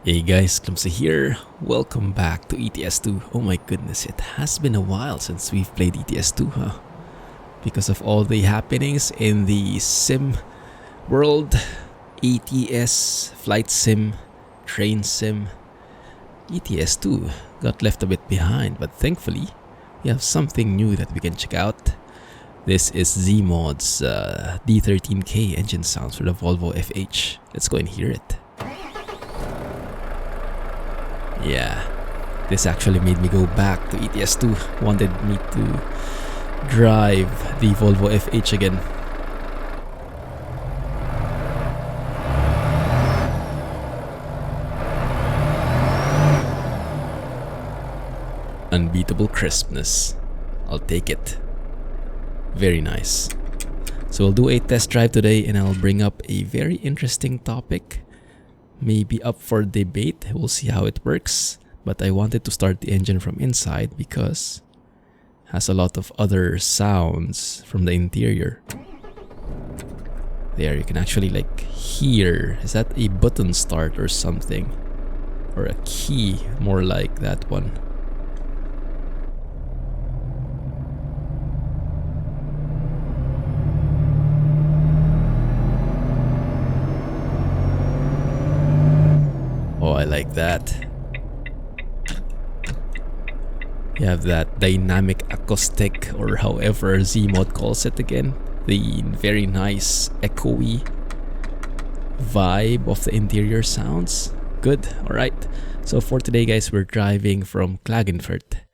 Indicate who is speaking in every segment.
Speaker 1: Hey guys, Clumsy here. Welcome back to ETS2. Oh my goodness, it has been a while since we've played ETS2, huh? Because of all the happenings in the sim world, ATS, flight sim, train sim, ETS2 got left a bit behind, but thankfully we have something new that we can check out. This is Zeemod's D13K engine sounds for the Volvo FH. Let's go and hear it. Yeah, this actually made me go back to ETS2. Wanted me to drive the Volvo FH again. Unbeatable crispness. I'll take it. Very nice. So we'll do a test drive today and I'll bring up a very interesting topic. Maybe up for debate, we'll see how it works. But I wanted to start the engine from inside because it has a lot of other sounds from the interior. There, you can actually like hear, is that a button start or something? Or a key, more like that one. Oh, I like that. You have that dynamic acoustic, or however Zeemod calls it again. The very nice echoey vibe of the interior sounds. Good, alright. So for today guys, we're driving from Klagenfurt.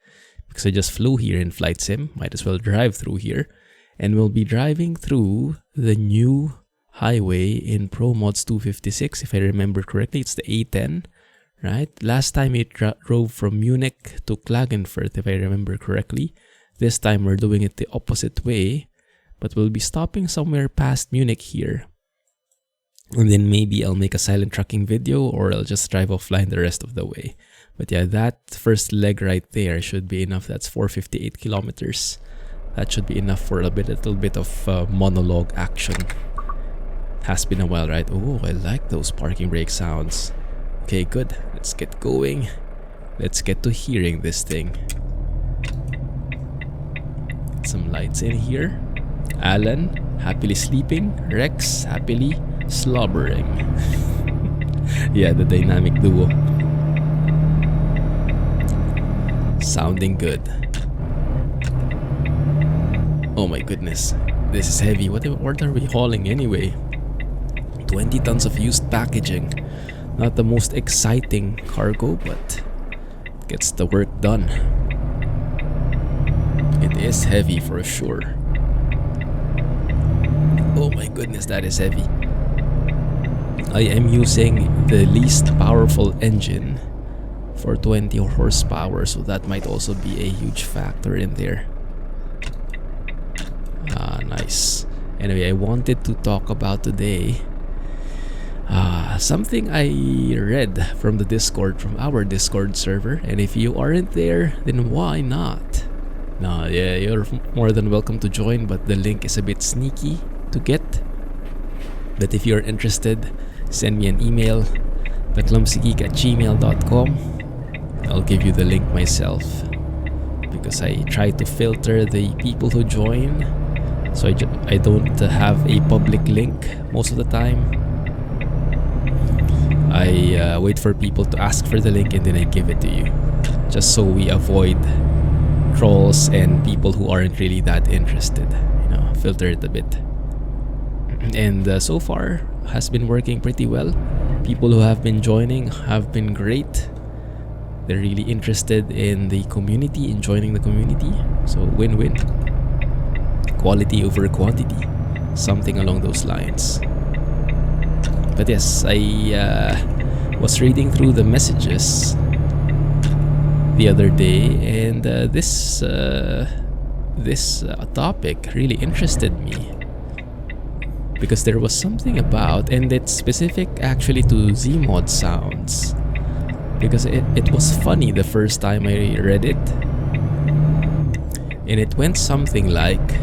Speaker 1: Because I just flew here in Flight Sim, might as well drive through here. And we'll be driving through the new highway in ProMods 256, if I remember correctly. It's the A10, right? Last time it drove from Munich to Klagenfurt, if I remember correctly. This time we're doing it the opposite way, but we'll be stopping somewhere past Munich here. And then maybe I'll make a silent trucking video, or I'll just drive offline the rest of the way. But yeah, that first leg right there should be enough. That's 458 kilometers. That should be enough for a little bit of monologue action. Has been a while, right? Oh, I like those parking brake sounds. Okay, good. Let's get going. Let's get to hearing this thing. Some lights in here. Alan, happily sleeping. Rex, happily slobbering. Yeah, the dynamic duo. Sounding good. Oh my goodness. This is heavy. What are we hauling anyway? 20 tons of used packaging. Not the most exciting cargo, but gets the work done. It is heavy for sure. Oh my goodness, that is heavy. I am using the least powerful engine for 20 horsepower, so that might also be a huge factor in there. Ah, nice. Anyway, I wanted to talk about today something I read from the Discord, from our Discord server, and if you aren't there, then why not? No, yeah, you're more than welcome to join, but the link is a bit sneaky to get. But if you're interested, send me an email, theclumsygeek@gmail.com. I'll give you the link myself, because I try to filter the people who join, so I don't have a public link most of the time. I wait for people to ask for the link and then I give it to you, just so we avoid trolls and people who aren't really that interested. You know, filter it a bit. And so far has been working pretty well. People who have been joining have been great. They're really interested in the community, in joining the community. So win-win. Quality over quantity, something along those lines. But yes, I was reading through the messages the other day, and this topic really interested me, because there was something about, and it's specific actually to Zeemod sounds, because it was funny the first time I read it, and it went something like,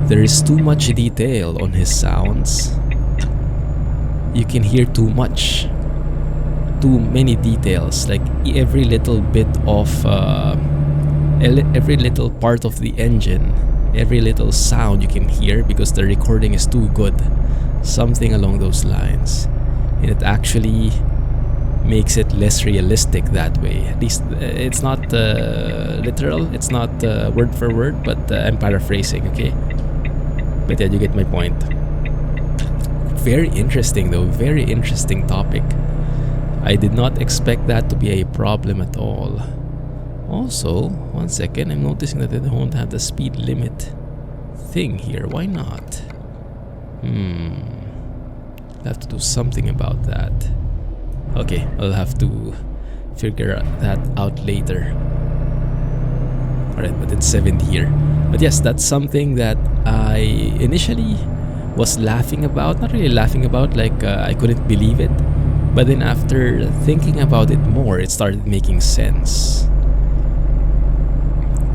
Speaker 1: there is too much detail on his sounds. You can hear too much. too many details, like every little bit of every little part of the engine, every little sound you can hear because the recording is too good, something along those lines. And it actually makes it less realistic that way. At least it's not literal, it's not word for word, but I'm paraphrasing, okay? But yeah, you get my point. Very interesting though, very interesting topic. I did not expect that to be a problem at all. Also, one second, I'm noticing that they don't have the speed limit thing here. Why not? I'll have to do something about that. Okay, I'll have to figure that out later. Alright, but it's 70 here. But yes, that's something that I initially was laughing about. Not really laughing about, like I couldn't believe it. But then after thinking about it more, it started making sense.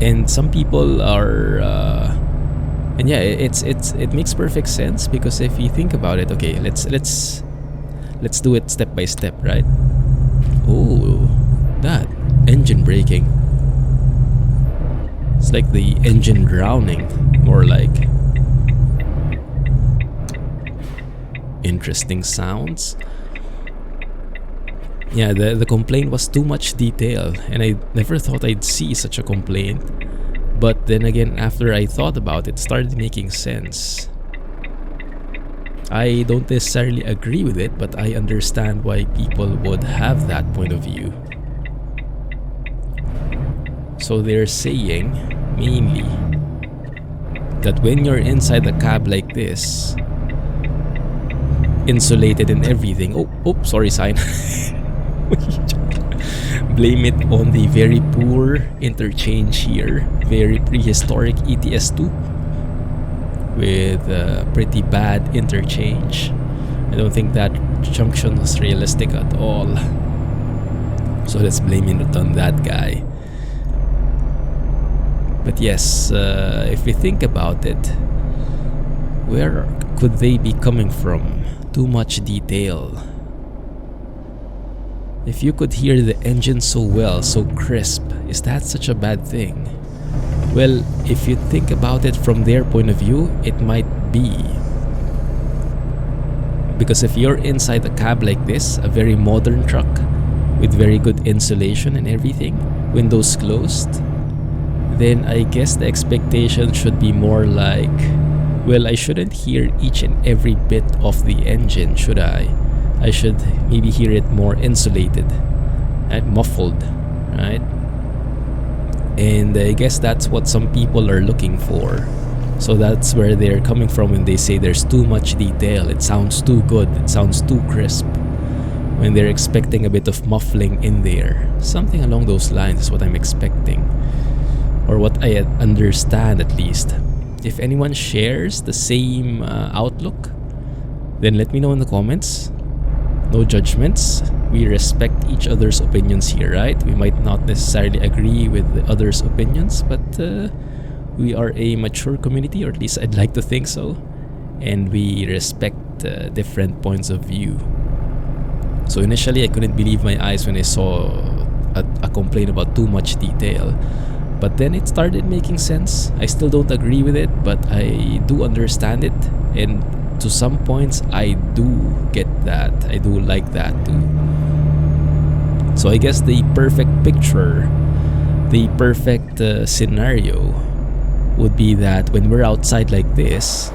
Speaker 1: And some people are... and yeah, it makes perfect sense, because if you think about it, okay, let's do it step by step, right? Oh, that engine braking. It's like the engine drowning, more like. Interesting sounds. Yeah, the complaint was too much detail, and I never thought I'd see such a complaint. But then again, after I thought about it, started making sense. I don't necessarily agree with it, but I understand why people would have that point of view. So they're saying, mainly, that when you're inside the cab like this, insulated and everything... Oh, sorry, sign. Blame it on the very poor interchange here. Very prehistoric ETS2 with pretty bad interchange. I don't think that junction was realistic at all. So let's blame it on that guy. But yes, if we think about it, where could they be coming from? Too much detail. If you could hear the engine so well, so crisp, is that such a bad thing? Well, if you think about it from their point of view, it might be. Because if you're inside a cab like this, a very modern truck, with very good insulation and everything, windows closed, then I guess the expectation should be more like, well, I shouldn't hear each and every bit of the engine, should I? I should maybe hear it more insulated and muffled, right? And I guess that's what some people are looking for. So that's where they're coming from when they say there's too much detail, it sounds too good, it sounds too crisp. When they're expecting a bit of muffling in there. Something along those lines is what I'm expecting. Or what I understand, at least. If anyone shares the same outlook, then let me know in the comments. No judgments. We respect each other's opinions here, right? We might not necessarily agree with the others' opinions, but we are a mature community, or at least I'd like to think so. And we respect different points of view. So initially, I couldn't believe my eyes when I saw a complaint about too much detail. But then it started making sense. I still don't agree with it, but I do understand it. And to some points, I do get that. I do like that too. So I guess the perfect picture, the perfect scenario would be that when we're outside like this,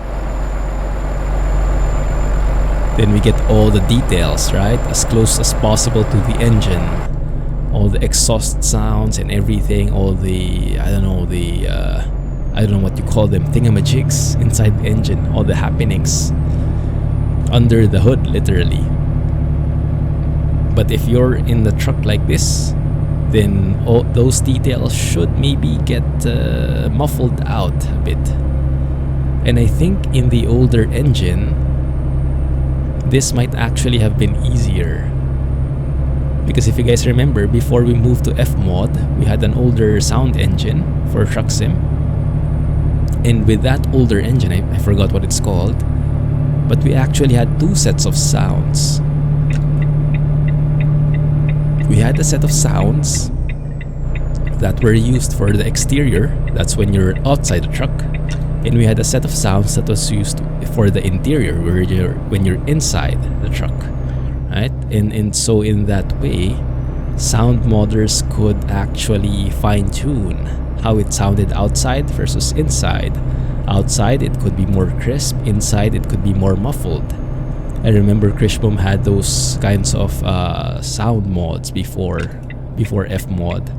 Speaker 1: then we get all the details, right? As close as possible to the engine. All the exhaust sounds and everything, all the, I don't know what you call them, thingamajigs inside the engine, all the happenings under the hood, literally. But if you're in the truck like this, then all those details should maybe get muffled out a bit. And I think in the older engine, this might actually have been easier. Because if you guys remember, before we moved to Fmod, we had an older sound engine for Truck Sim. And with that older engine, I forgot what it's called, but we actually had two sets of sounds. we had a set of sounds that were used for the exterior. That's when you're outside the truck. And we had a set of sounds that was used for the interior, when you're inside the truck, right? And so in that way, sound modders could actually fine-tune how it sounded outside versus inside. Outside, it could be more crisp. Inside, it could be more muffled. I remember Krishbom had those kinds of sound mods before Fmod,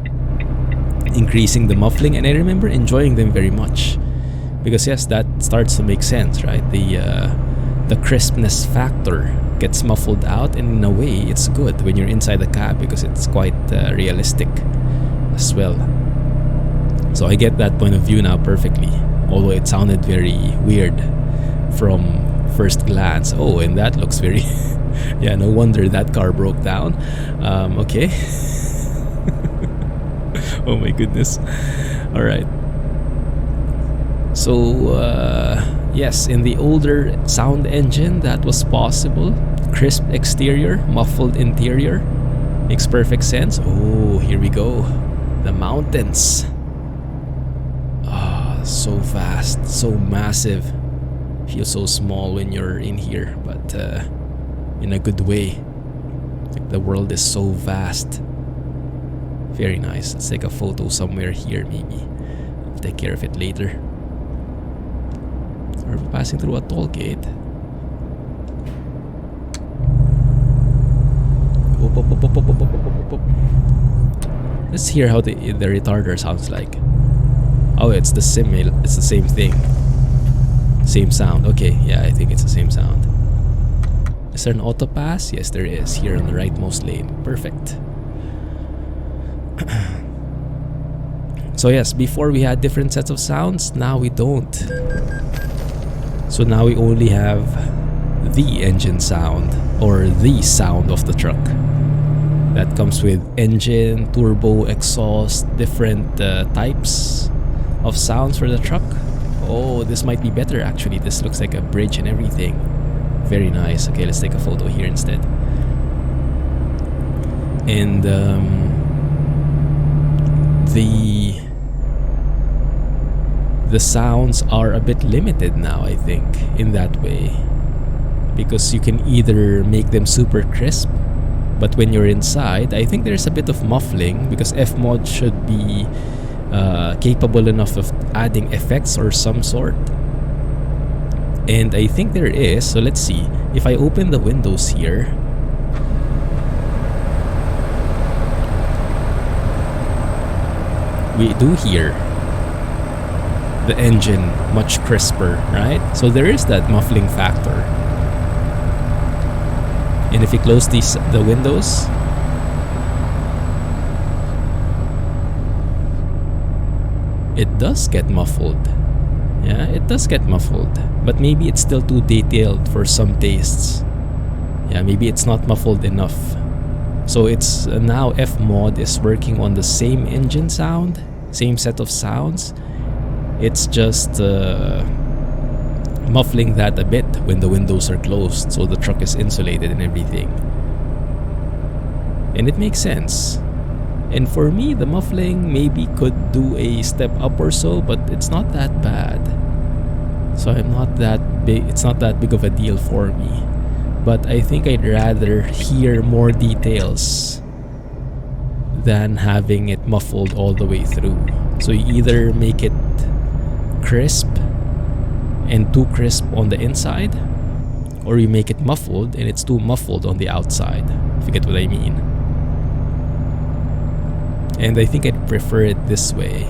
Speaker 1: increasing the muffling, and I remember enjoying them very much. Because yes, that starts to make sense, right? The crispness factor gets muffled out, and in a way, it's good when you're inside the cab because it's quite realistic as well. So I get that point of view now perfectly, although it sounded very weird from first glance. Oh, and that looks very... yeah, no wonder that car broke down. Okay. Oh my goodness. All right. So, yes, in the older sound engine, that was possible. Crisp exterior, muffled interior. Makes perfect sense. Oh, here we go. The mountains. Ah, so vast, so massive. Feels so small when you're in here, but in a good way. Like the world is so vast. Very nice. Let's take a photo somewhere here, maybe. I'll take care of it later. We're passing through a toll gate. Let's hear how the retarder sounds like. Oh, it's the same thing. Same sound. Okay, yeah, I think it's the same sound. Is there an auto pass? Yes, there is. Here on the rightmost lane. Perfect. So yes, before we had different sets of sounds. Now we don't. So now we only have the engine sound, or the sound of the truck. That comes with engine, turbo, exhaust, different types of sounds for the truck. Oh, this might be better actually. This looks like a bridge and everything. Very nice. Okay, let's take a photo here instead. And the sounds are a bit limited now, I think, in that way. Because you can either make them super crisp, but when you're inside, I think there's a bit of muffling because Fmod should be capable enough of adding effects or some sort. And I think there is, so let's see. If I open the windows here, we do hear the engine much crisper, right? So there is that muffling factor. And if you close the windows, it does get muffled. Yeah, it does get muffled. But maybe it's still too detailed for some tastes. Yeah, maybe it's not muffled enough. So it's now Fmod is working on the same engine sound, same set of sounds. It's just muffling that a bit when the windows are closed, so the truck is insulated and everything. And it makes sense. And for me, the muffling maybe could do a step up or so, but it's not that bad. So I'm not that big. It's not that big of a deal for me. But I think I'd rather hear more details than having it muffled all the way through. So you either make it crisp and too crisp on the inside, or you make it muffled and it's too muffled on the outside, if you get what I mean. And I think I'd prefer it this way.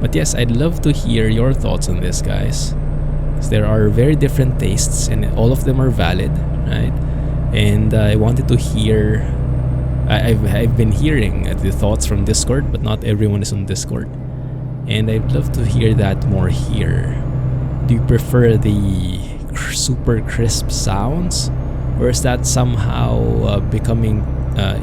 Speaker 1: But yes, I'd love to hear your thoughts on this, guys. There are very different tastes and all of them are valid, right? And I wanted to hear... I've been hearing the thoughts from Discord, but not everyone is on Discord. And I'd love to hear that more here. Do you prefer the super crisp sounds? Or is that somehow becoming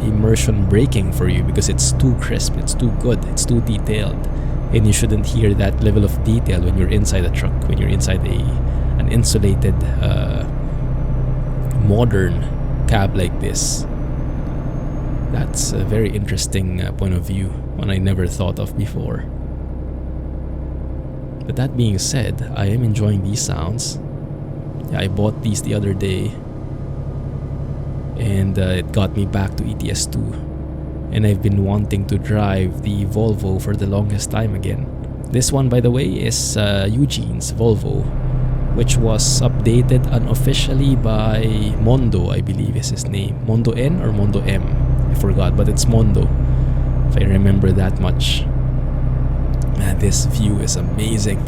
Speaker 1: immersion breaking for you because it's too crisp, it's too good, it's too detailed? And you shouldn't hear that level of detail when you're inside a truck, when you're inside an insulated modern cab like this. That's a very interesting point of view, one I never thought of before. But that being said, I am enjoying these sounds. Yeah, I bought these the other day, and it got me back to ETS2. And I've been wanting to drive the Volvo for the longest time again. This one, by the way, is Eugene's Volvo, which was updated unofficially by Mondo, I believe is his name. Mondo.N or Mondo.M, I forgot, but it's Mondo, if I remember that much. Man, this view is amazing,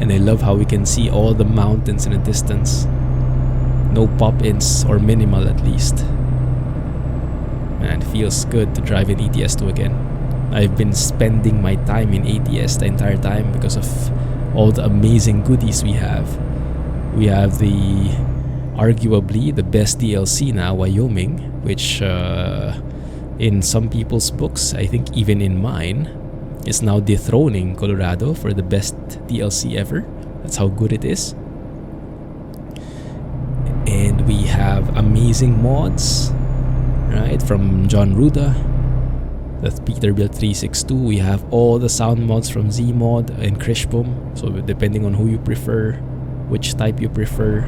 Speaker 1: and I love how we can see all the mountains in the distance. No pop-ins, or minimal at least. Man, it feels good to drive in ETS2 again. I've been spending my time in ATS the entire time because of all the amazing goodies we have. We have the arguably the best DLC now, Wyoming, which in some people's books, I think even in mine, is now dethroning Colorado for the best DLC ever. That's how good it is. And we have amazing mods, right, from John Ruda, the Peterbilt 362. We have all the sound mods from Zeemod and Krishboom. So depending on who you prefer, which type you prefer,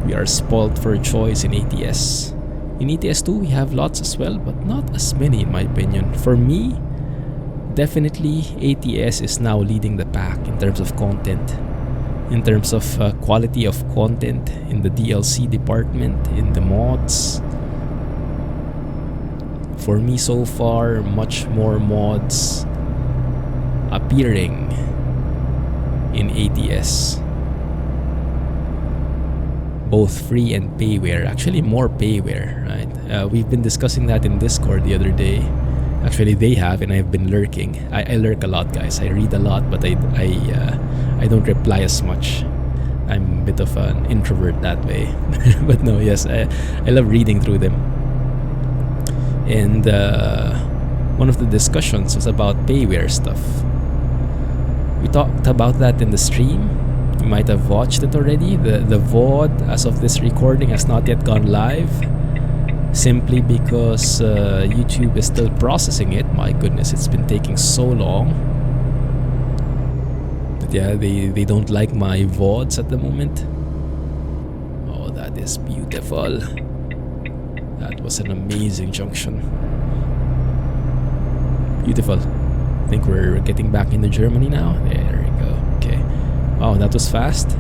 Speaker 1: we are spoiled for choice in ATS. In ETS2 we have lots as well, but not as many in my opinion. For me, definitely ATS is now leading the pack in terms of content, in terms of quality of content in the DLC department, in the mods. For me so far, much more mods appearing in ATS. Both free and payware. Actually more payware, right? We've been discussing that in Discord the other day. Actually they have, and I've been lurking. I lurk a lot, guys. I read a lot, but I don't reply as much. I'm a bit of an introvert that way. But no, yes, I love reading through them. And one of the discussions was about payware stuff. We talked about that in the stream. You might have watched it already. The VOD, as of this recording, has not yet gone live, simply because YouTube is still processing it. My goodness, it's been taking so long. But yeah, they don't like my VODs at the moment. Oh, that is beautiful. That was an amazing junction. Beautiful. I think we're getting back into Germany now. There we go. Okay. Wow, that was fast.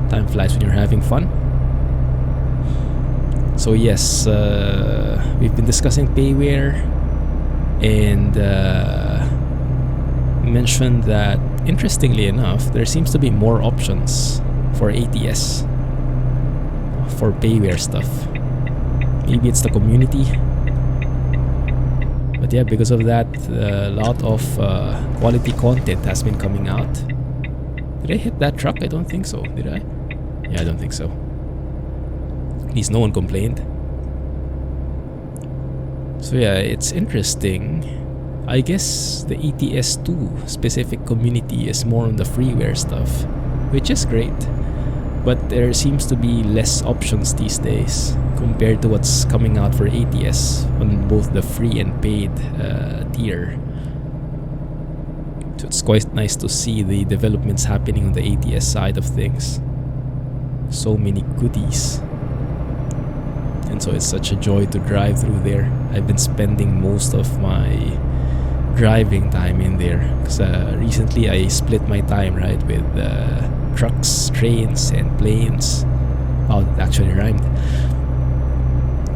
Speaker 1: Time flies when you're having fun. So yes, we've been discussing payware, and mentioned that, interestingly enough, there seems to be more options for ATS for payware stuff. Maybe it's the community, but yeah, because of that, a lot of quality content has been coming out. Did I hit that truck? I don't think so. Did I? Yeah, I don't think so. At least no one complained. So yeah, it's interesting. I guess the ETS2 specific community is more on the freeware stuff, which is great. But there seems to be less options these days compared to what's coming out for ATS on both the free and paid tier. So it's quite nice to see the developments happening on the ATS side of things. So many goodies. And so it's such a joy to drive through there. I've been spending most of my driving time in there, because recently I split my time, right, with trucks, trains, and planes. Oh, that actually rhymed.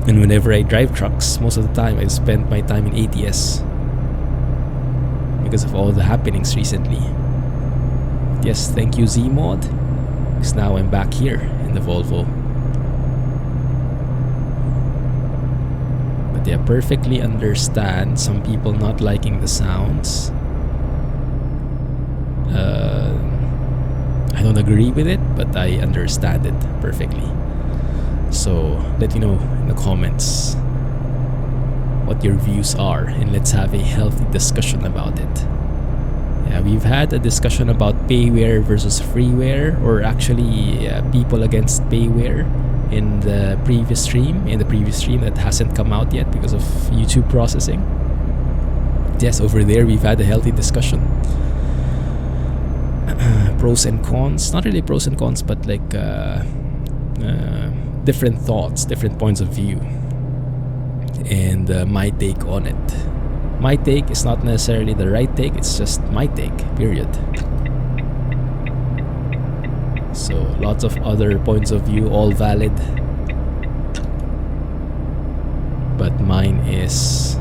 Speaker 1: And whenever I drive trucks, most of the time I spend my time in ATS because of all the happenings recently. Yes, thank you Zeemod, because now I'm back here in the Volvo. But yeah, perfectly understand some people not liking the sounds. I don't agree with it, but I understand it perfectly. So let me know in the comments what your views are, and let's have a healthy discussion about it. Yeah, we've had a discussion about payware versus freeware, or actually people against payware in the previous stream, that hasn't come out yet because of YouTube processing. Yes, over there we've had a healthy discussion. Pros and cons, not really pros and cons, but like different thoughts, different points of view, and my take on it. My take is not necessarily the right take, it's just my take, period. So lots of other points of view, all valid, but mine is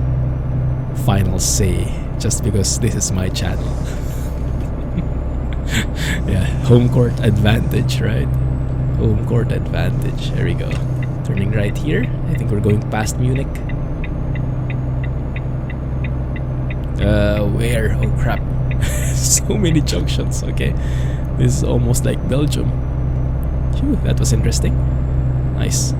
Speaker 1: final say, just because this is my channel. Yeah, home court advantage, right? Home court advantage. There we go. Turning right here. I think we're going past Munich. Where? Oh crap. So many junctions. Okay. This is almost like Belgium. Phew, that was interesting. Nice.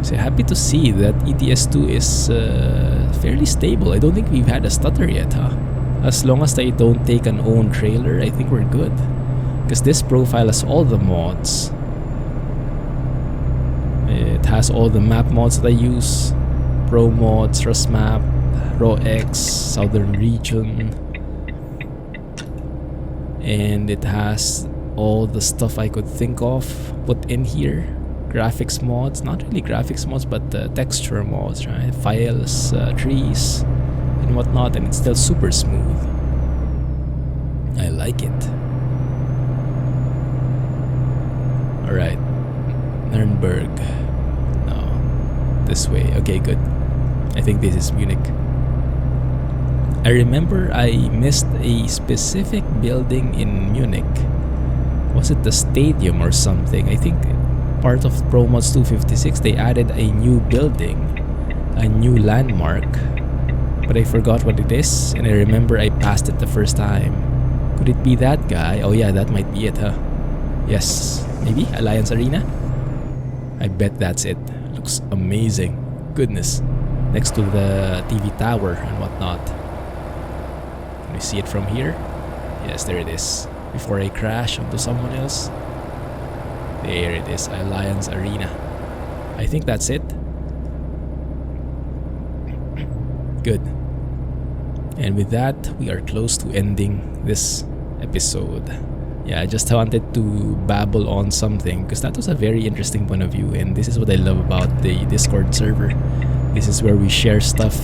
Speaker 1: So happy to see that ETS2 is fairly stable. I don't think we've had a stutter yet, huh? As long as I don't take an own trailer, I think we're good. Because this profile has all the mods. It has all the map mods that I use. ProMods, Map, RawX, Southern Region. And it has all the stuff I could think of put in here. Graphics mods, not really graphics mods, but texture mods, right? Faels, trees, and whatnot, and it's still super smooth. I like it. Alright, Nuremberg. No, this way. Okay, good. I think this is Munich. I remember I missed a specific building in Munich. Was it the stadium or something? I think part of ProMods 256 they added a new building, a new landmark, but I forgot what it is, and I remember I passed it the first time. Could it be that guy? Oh yeah, that might be it, huh? Yes, maybe Alliance Arena? I bet that's it. Looks amazing. Goodness. Next to the TV tower and whatnot. Can we see it from here? Yes, there it is. Before I crash onto someone else. There it is, Alliance Arena. I think that's it. Good. And with that, we are close to ending this episode. Yeah, I just wanted to babble on something because that was a very interesting point of view, and this is what I love about the Discord server. This is where we share stuff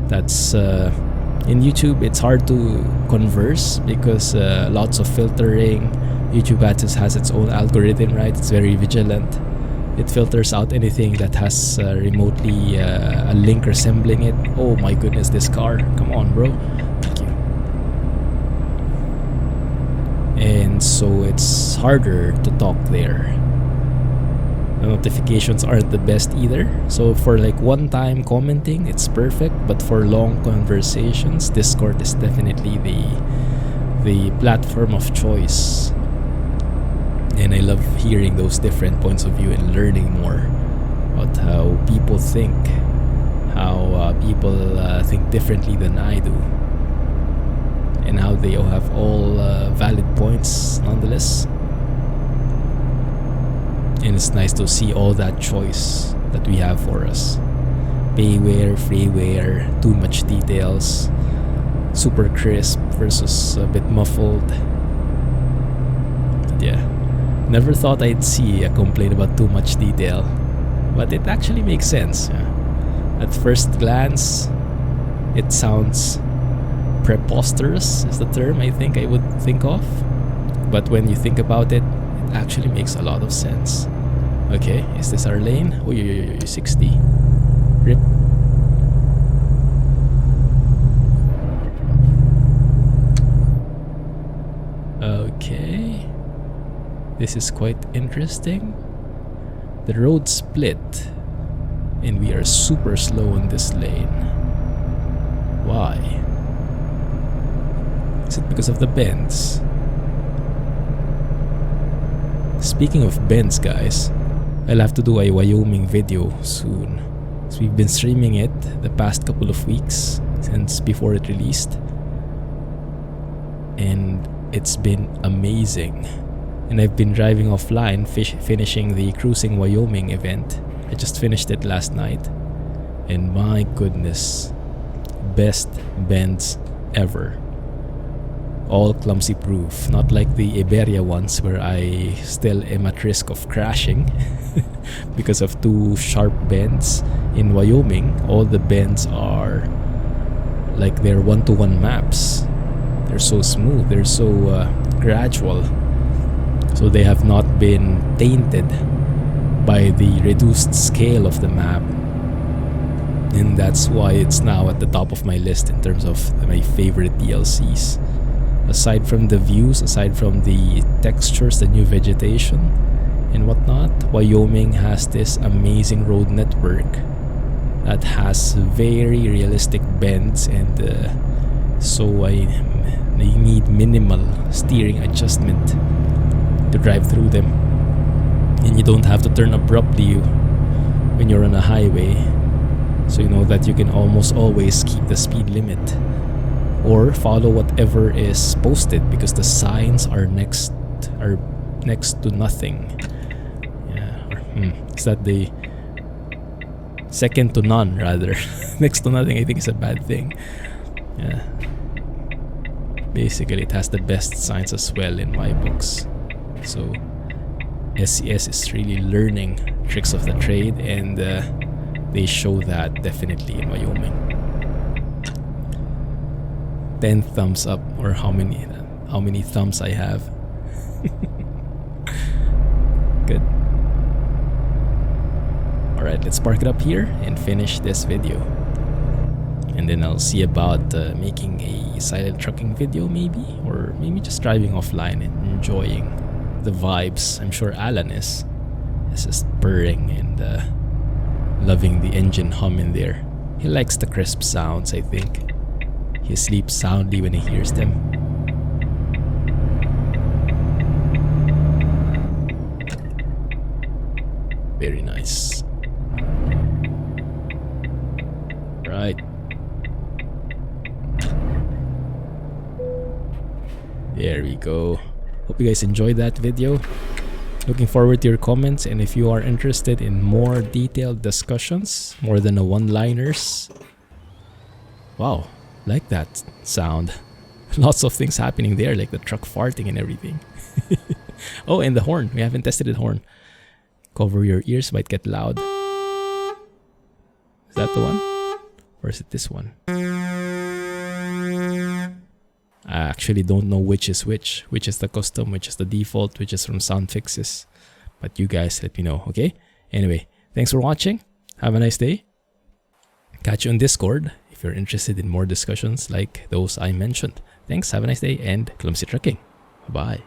Speaker 1: that's in YouTube. It's hard to converse because lots of filtering. YouTube has its own algorithm, right? It's very vigilant. It filters out anything that has remotely a link resembling it. Oh my goodness, this car. Come on, bro. Thank you. And so it's harder to talk there. The notifications aren't the best either. So for like one-time commenting, it's perfect. But for long conversations, Discord is definitely the platform of choice. And I love hearing those different points of view and learning more about how people think, how people think differently than I do, and how they all have all valid points nonetheless. And it's nice to see all that choice that we have for us. Payware, freeware, too much details, super crisp versus a bit muffled. But yeah. Never thought I'd see a complaint about too much detail, but it actually makes sense. Yeah. At first glance, it sounds preposterous is the term I think I would think of, but when you think about it, it actually makes a lot of sense. Okay, is this our lane? Oh, 60. Rip. Okay. This is quite interesting. The road split and we are super slow in this lane. Why? Is it because of the bends? Speaking of bends, guys, I'll have to do a Wyoming video soon. So we've been streaming it the past couple of weeks since before it released, and it's been amazing. And I've been driving offline, finishing the Cruising Wyoming event. I just finished it last night. And my goodness, best bends ever. All clumsy proof, not like the Iberia ones where I still am at risk of crashing because of two sharp bends. In Wyoming, all the bends are like they're one-to-one maps. They're so smooth, they're so gradual. So they have not been tainted by the reduced scale of the map. And that's why it's now at the top of my list in terms of my favorite DLCs. Aside from the views, aside from the textures, the new vegetation and whatnot, Wyoming has this amazing road network that has very realistic bends, and so I need minimal steering adjustment to drive through them. And you don't have to turn abruptly when you're on a highway, so you know that you can almost always keep the speed limit or follow whatever is posted because the signs are next to nothing. Is that the second to none rather? Next to nothing I think is a bad thing. Yeah. Basically it has the best signs as well in my books. So SCS is really learning tricks of the trade, and they show that definitely in Wyoming. 10 thumbs up, or how many thumbs I have. Good. Alright, let's park it up here and finish this video. And then I'll see about making a silent trucking video maybe, or maybe just driving offline and enjoying the vibes. I'm sure Alan is just purring and loving the engine hum in there. He likes the crisp sounds, I think. He sleeps soundly when he hears them. Very nice. Right. There we go. Hope you guys enjoyed that video. Looking forward to your comments, and if you are interested in more detailed discussions, more than a one-liners. Wow, like that sound. Lots of things happening there, like the truck farting and everything. Oh, and the horn. We haven't tested the horn. Cover your ears, might get loud. Is that the one? Or is it this one? I actually don't know which is which. Which is the custom, which is the default, which is from Sound Fixes. But you guys let me know, okay? Anyway, thanks for watching. Have a nice day. Catch you on Discord if you're interested in more discussions like those I mentioned. Thanks, have a nice day, and Clumsy Trucking. Bye-bye.